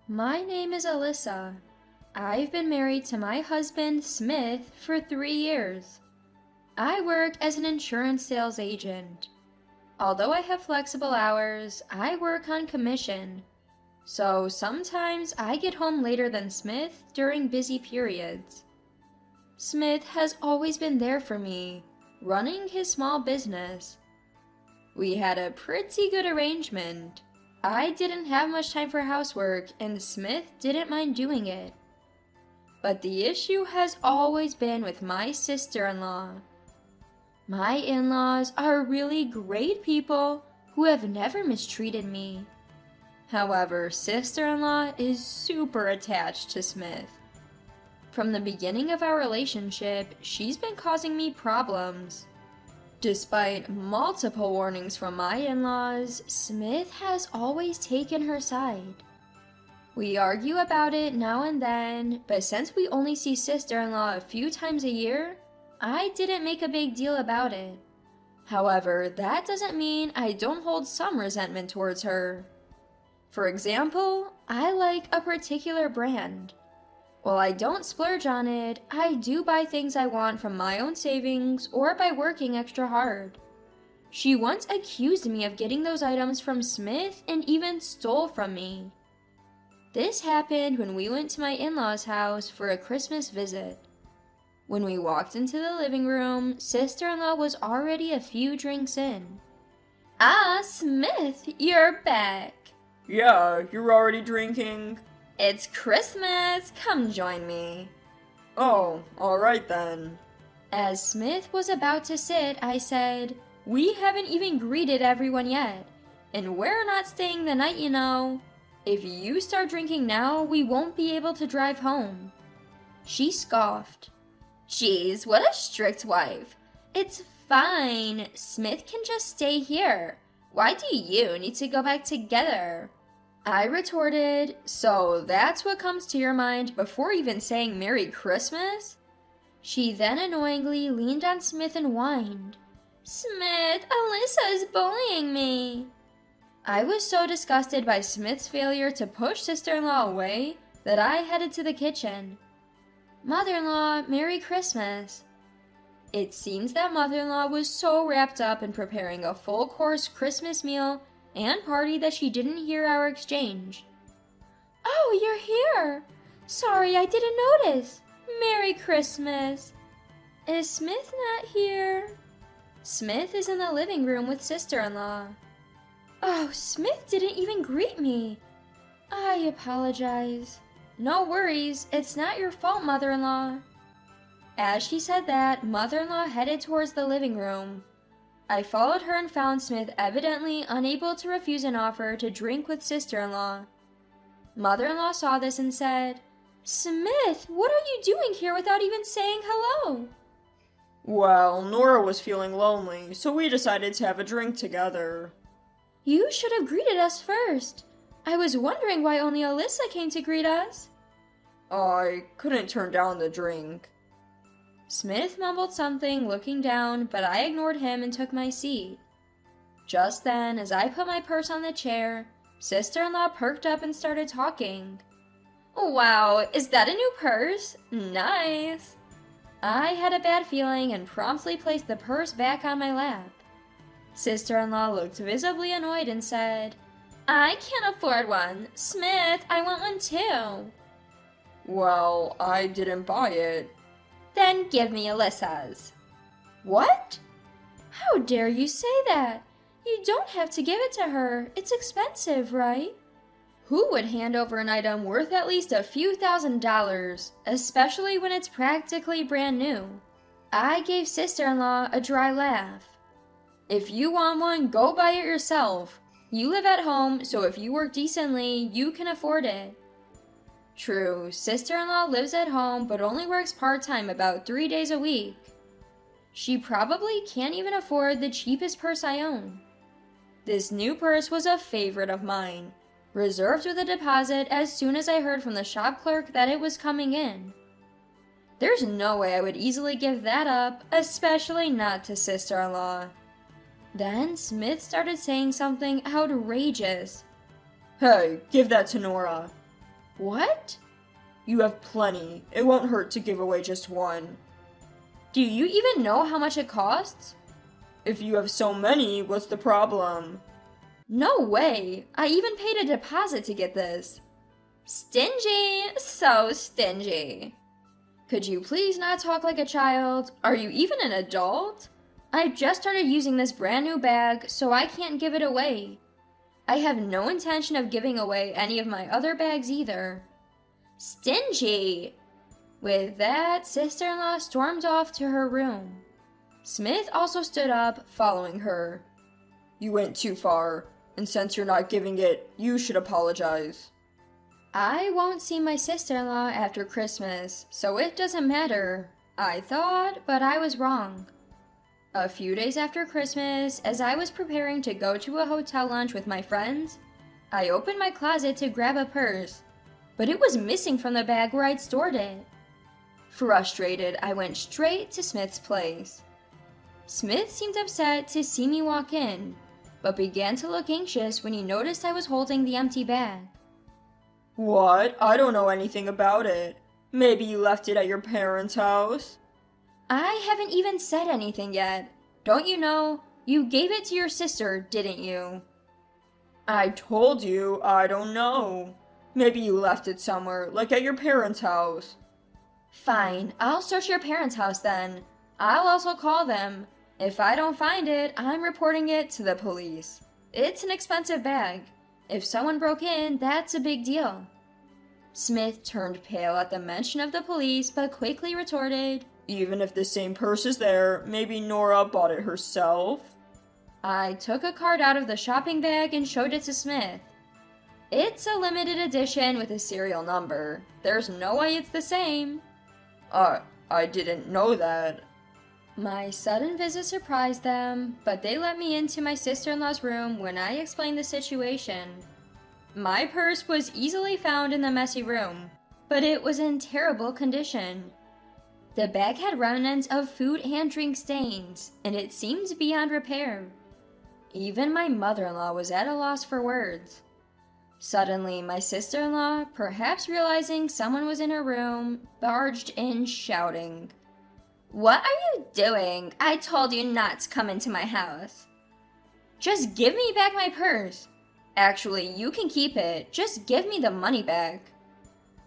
My name is Alyssa. I've been married to my husband, Smith, for 3 years. I work as an insurance sales agent. Although I have flexible hours, I work on commission. So sometimes I get home later than Smith during busy periods. Smith has always been there for me, running his small business. We had a pretty good arrangement. I didn't have much time for housework, and Smith didn't mind doing it. But the issue has always been with my sister-in-law. My in-laws are really great people who have never mistreated me. However, sister-in-law is super attached to Smith. From the beginning of our relationship, she's been causing me problems. Despite multiple warnings from my in-laws, Smith has always taken her side. We argue about it now and then, but since we only see sister-in-law a few times a year, I didn't make a big deal about it. However, that doesn't mean I don't hold some resentment towards her. For example, I like a particular brand. While I don't splurge on it, I do buy things I want from my own savings or by working extra hard. She once accused me of getting those items from Smith and even stole from me. This happened when we went to my in-laws' house for a Christmas visit. When we walked into the living room, sister-in-law was already a few drinks in. "Ah, Smith, you're back." Yeah, you're already drinking? "It's Christmas, come join me." Oh, alright then. As Smith was about to sit, I said, "We haven't even greeted everyone yet, and we're not staying the night, you know. If you start drinking now, we won't be able to drive home." She scoffed. "Geez, what a strict wife. It's fine. Smith can just stay here. Why do you need to go back together?" I retorted, "So that's what comes to your mind before even saying Merry Christmas?" She then annoyingly leaned on Smith and whined, "Smith, Alyssa is bullying me." I was so disgusted by Smith's failure to push sister-in-law away that I headed to the kitchen. "Mother-in-law, Merry Christmas." It seems that mother-in-law was so wrapped up in preparing a full-course Christmas meal and party that she didn't hear our exchange. "Oh, you're here. Sorry, I didn't notice. Merry Christmas." "Is Smith not here?" "Smith is in the living room with sister-in-law." "Oh, Smith didn't even greet me. I apologize." "No worries, it's not your fault, mother-in-law." As she said that, mother-in-law headed towards the living room. I followed her and found Smith evidently unable to refuse an offer to drink with sister-in-law. Mother-in-law saw this and said, "Smith, what are you doing here without even saying hello?" Well, Nora was feeling lonely, so we decided to have a drink together. "You should have greeted us first. I was wondering why only Alyssa came to greet us." I couldn't turn down the drink. Smith mumbled something, looking down, but I ignored him and took my seat. Just then, as I put my purse on the chair, sister-in-law perked up and started talking. "Wow, is that a new purse? Nice." I had a bad feeling and promptly placed the purse back on my lap. Sister-in-law looked visibly annoyed and said, "I can't afford one. Smith, I want one too." Well, I didn't buy it. "Then give me Alyssa's." "What? How dare you say that? You don't have to give it to her. It's expensive, right?" Who would hand over an item worth at least a few $1,000s, especially when it's practically brand new? I gave sister-in-law a dry laugh. "If you want one, go buy it yourself. You live at home, so if you work decently, you can afford it." True, sister-in-law lives at home but only works part-time about 3 days a week. She probably can't even afford the cheapest purse I own. This new purse was a favorite of mine, reserved with a deposit as soon as I heard from the shop clerk that it was coming in. There's no way I would easily give that up, especially not to sister-in-law. Then Smith started saying something outrageous. Hey, give that to Nora. What? You have plenty. It won't hurt to give away just one. Do you even know how much it costs? If you have so many, what's the problem? No way! I even paid a deposit to get this. Stingy! So stingy. Could you please not talk like a child? Are you even an adult? I just started using this brand new bag, so I can't give it away. I have no intention of giving away any of my other bags either. Stingy! With that, sister-in-law stormed off to her room. Smith also stood up, following her. You went too far, and since you're not giving it, you should apologize. I won't see my sister-in-law after Christmas, so it doesn't matter. I thought, but I was wrong. A few days after Christmas, as I was preparing to go to a hotel lunch with my friends, I opened my closet to grab a purse, but it was missing from the bag where I'd stored it. Frustrated, I went straight to Smith's place. Smith seemed upset to see me walk in, but began to look anxious when he noticed I was holding the empty bag. What? I don't know anything about it. Maybe you left it at your parents' house? I haven't even said anything yet. Don't you know? You gave it to your sister, didn't you? I told you, I don't know. Maybe you left it somewhere, like at your parents' house. Fine, I'll search your parents' house then. I'll also call them. If I don't find it, I'm reporting it to the police. It's an expensive bag. If someone broke in, that's a big deal. Smith turned pale at the mention of the police, but quickly retorted, Even if the same purse is there, maybe Nora bought it herself? I took a card out of the shopping bag and showed it to Smith. It's a limited edition with a serial number. There's no way it's the same. I didn't know that. My sudden visit surprised them, but they let me into my sister-in-law's room when I explained the situation. My purse was easily found in the messy room, but it was in terrible condition. The bag had remnants of food and drink stains, and it seemed beyond repair. Even my mother-in-law was at a loss for words. Suddenly, my sister-in-law, perhaps realizing someone was in her room, barged in shouting, "What are you doing? I told you not to come into my house." "Just give me back my purse." "Actually, you can keep it. Just give me the money back."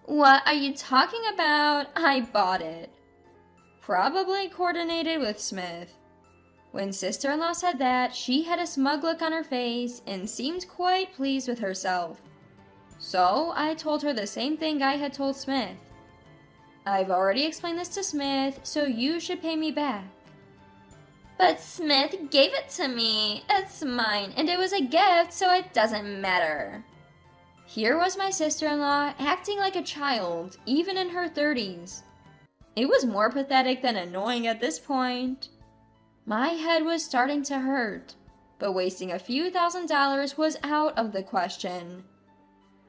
"What are you talking about? I bought it." Probably coordinated with Smith. When sister-in-law said that, she had a smug look on her face and seemed quite pleased with herself. So I told her the same thing I had told Smith. "I've already explained this to Smith, so you should pay me back." "But Smith gave it to me. It's mine, and it was a gift, so it doesn't matter." Here was my sister-in-law acting like a child, even in her 30s. It was more pathetic than annoying at this point. My head was starting to hurt, but wasting a few $1,000s was out of the question.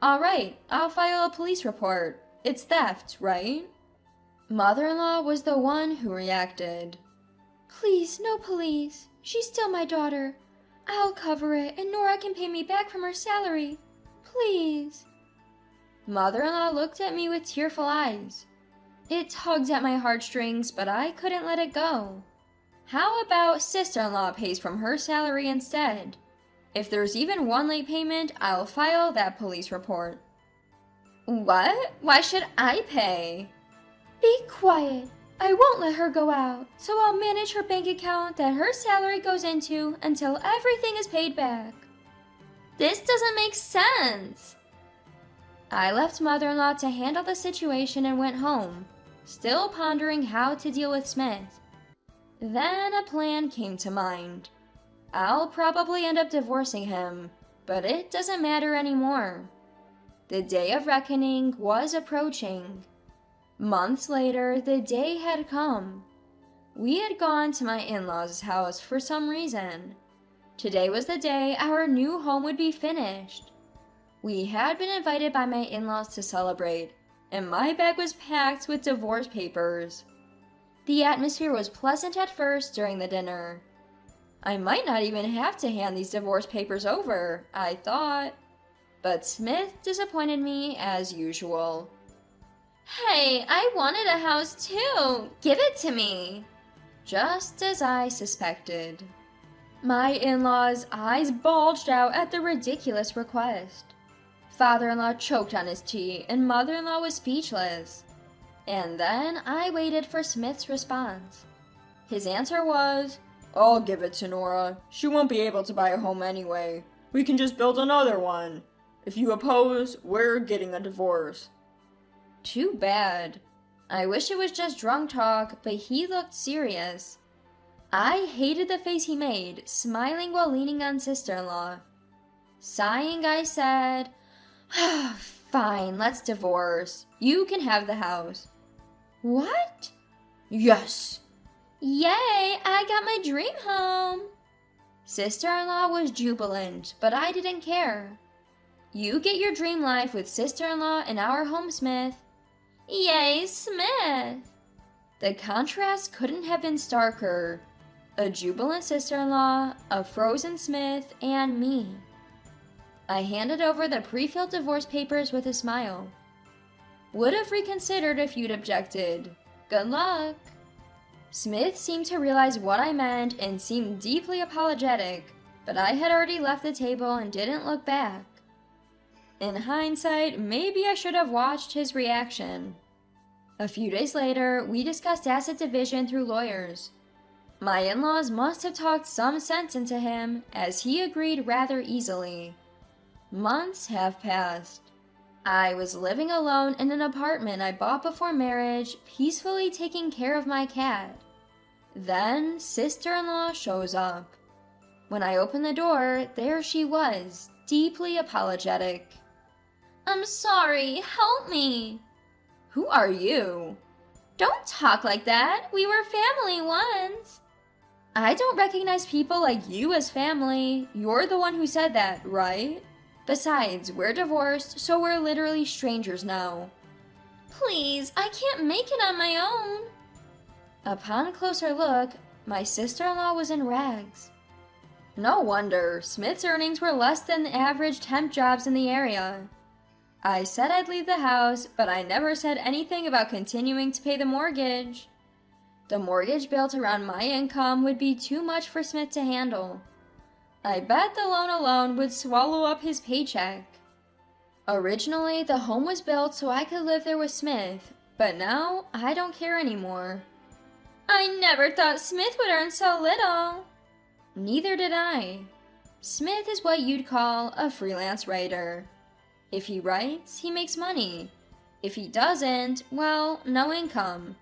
"Alright, I'll file a police report. It's theft, right?" Mother-in-law was the one who reacted. "Please, no police. She's still my daughter. I'll cover it, and Nora can pay me back from her salary. Please." Mother-in-law looked at me with tearful eyes. It tugged at my heartstrings, but I couldn't let it go. How about sister-in-law pays from her salary instead? If there's even one late payment, I'll file that police report. "What? Why should I pay?" "Be quiet. I won't let her go out, so I'll manage her bank account that her salary goes into until everything is paid back." "This doesn't make sense." I left mother-in-law to handle the situation and went home, still pondering how to deal with Smith. Then a plan came to mind. I'll probably end up divorcing him, but it doesn't matter anymore. The day of reckoning was approaching. Months later, the day had come. We had gone to my in-laws' house for some reason. Today was the day our new home would be finished. We had been invited by my in-laws to celebrate, and my bag was packed with divorce papers. The atmosphere was pleasant at first during the dinner. I might not even have to hand these divorce papers over, I thought. But Smith disappointed me as usual. Hey, I wanted a house too! Give it to me! Just as I suspected. My in-laws' eyes bulged out at the ridiculous request. Father-in-law choked on his tea, and mother-in-law was speechless. And then I waited for Smith's response. His answer was, I'll give it to Nora. She won't be able to buy a home anyway. We can just build another one. If you oppose, we're getting a divorce. Too bad. I wish it was just drunk talk, but he looked serious. I hated the face he made, smiling while leaning on sister-in-law. Sighing, I said, Fine, let's divorce. You can have the house. What? Yes! Yay, I got my dream home! Sister-in-law was jubilant, but I didn't care. You get your dream life with sister-in-law in our home, Smith. Yay, Smith! The contrast couldn't have been starker. A jubilant sister-in-law, a frozen Smith, and me. I handed over the pre-filled divorce papers with a smile. Would have reconsidered if you'd objected. Good luck. Smith seemed to realize what I meant and seemed deeply apologetic, but I had already left the table and didn't look back. In hindsight, maybe I should have watched his reaction. A few days later, we discussed asset division through lawyers. My in-laws must have talked some sense into him, as he agreed rather easily. Months have passed. I was living alone in an apartment I bought before marriage, peacefully taking care of my cat. Then, sister-in-law shows up. When I opened the door, there she was, deeply apologetic. I'm sorry, help me. Who are you? Don't talk like that, we were family once. I don't recognize people like you as family. You're the one who said that, right? Besides, we're divorced, so we're literally strangers now. Please, I can't make it on my own. Upon a closer look, my sister-in-law was in rags. No wonder, Smith's earnings were less than the average temp jobs in the area. I said I'd leave the house, but I never said anything about continuing to pay the mortgage. The mortgage built around my income would be too much for Smith to handle. I bet the loan alone would swallow up his paycheck. Originally, the home was built so I could live there with Smith, but now I don't care anymore. I never thought Smith would earn so little. Neither did I. Smith is what you'd call a freelance writer. If he writes, he makes money. If he doesn't, well, no income.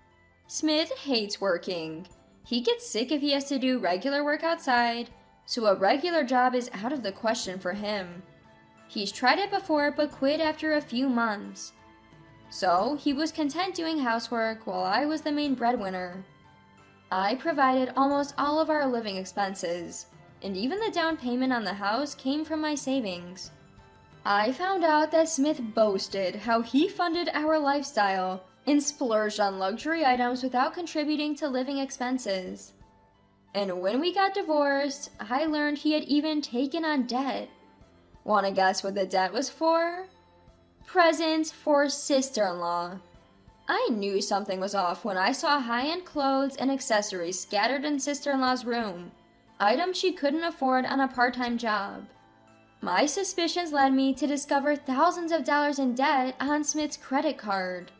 Smith hates working. He gets sick if he has to do regular work outside, so a regular job is out of the question for him. He's tried it before but quit after a few months. So he was content doing housework while I was the main breadwinner. I provided almost all of our living expenses, and even the down payment on the house came from my savings. I found out that Smith boasted how he funded our lifestyle and splurged on luxury items without contributing to living expenses. And when we got divorced, I learned he had even taken on debt. Wanna guess what the debt was for? Presents for sister-in-law. I knew something was off when I saw high-end clothes and accessories scattered in sister-in-law's room, items she couldn't afford on a part-time job. My suspicions led me to discover thousands of dollars in debt on Smith's credit card.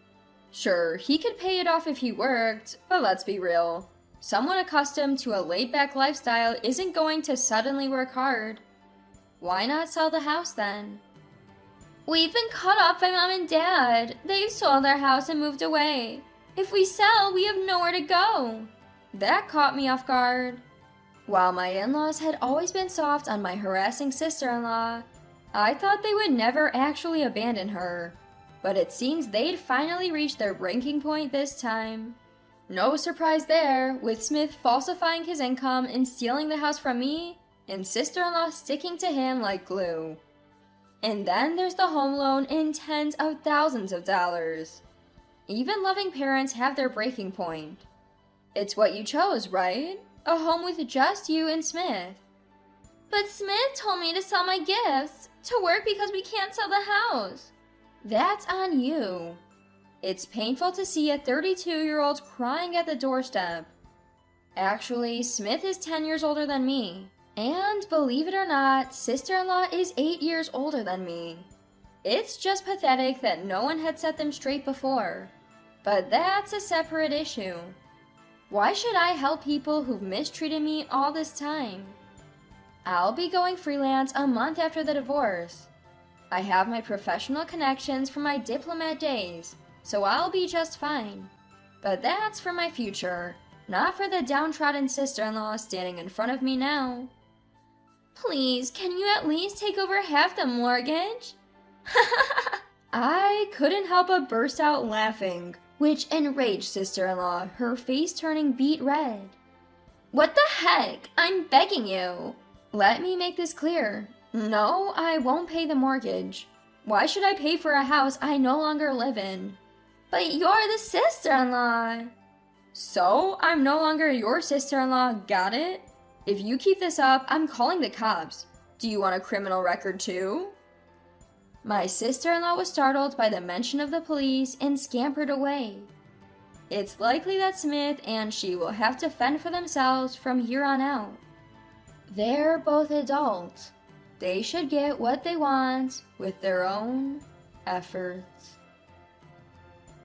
Sure, he could pay it off if he worked, but let's be real. Someone accustomed to a laid-back lifestyle isn't going to suddenly work hard. Why not sell the house then? We've been cut off by Mom and Dad. They've sold our house and moved away. If we sell, we have nowhere to go. That caught me off guard. While my in-laws had always been soft on my harassing sister-in-law, I thought they would never actually abandon her. But it seems they'd finally reached their breaking point this time. No surprise there, with Smith falsifying his income and stealing the house from me, and sister-in-law sticking to him like glue. And then there's the home loan in tens of thousands of dollars. Even loving parents have their breaking point. It's what you chose, right? A home with just you and Smith. But Smith told me to sell my gifts, to work because we can't sell the house. That's on you. It's painful to see a 32-year-old crying at the doorstep. Actually, Smith is 10 years older than me. And believe it or not, sister-in-law is 8 years older than me. It's just pathetic that no one had set them straight before. But that's a separate issue. Why should I help people who've mistreated me all this time? I'll be going freelance a month after the divorce. I have my professional connections from my diplomat days, so I'll be just fine. But that's for my future, not for the downtrodden sister-in-law standing in front of me now. Please, can you at least take over half the mortgage? I couldn't help but burst out laughing, which enraged sister-in-law, her face turning beet red. What the heck? I'm begging you. Let me make this clear. No, I won't pay the mortgage. Why should I pay for a house I no longer live in? But you're the sister-in-law. So, I'm no longer your sister-in-law, got it? If you keep this up, I'm calling the cops. Do you want a criminal record too? My sister-in-law was startled by the mention of the police and scampered away. It's likely that Smith and she will have to fend for themselves from here on out. They're both adults. They should get what they want with their own efforts.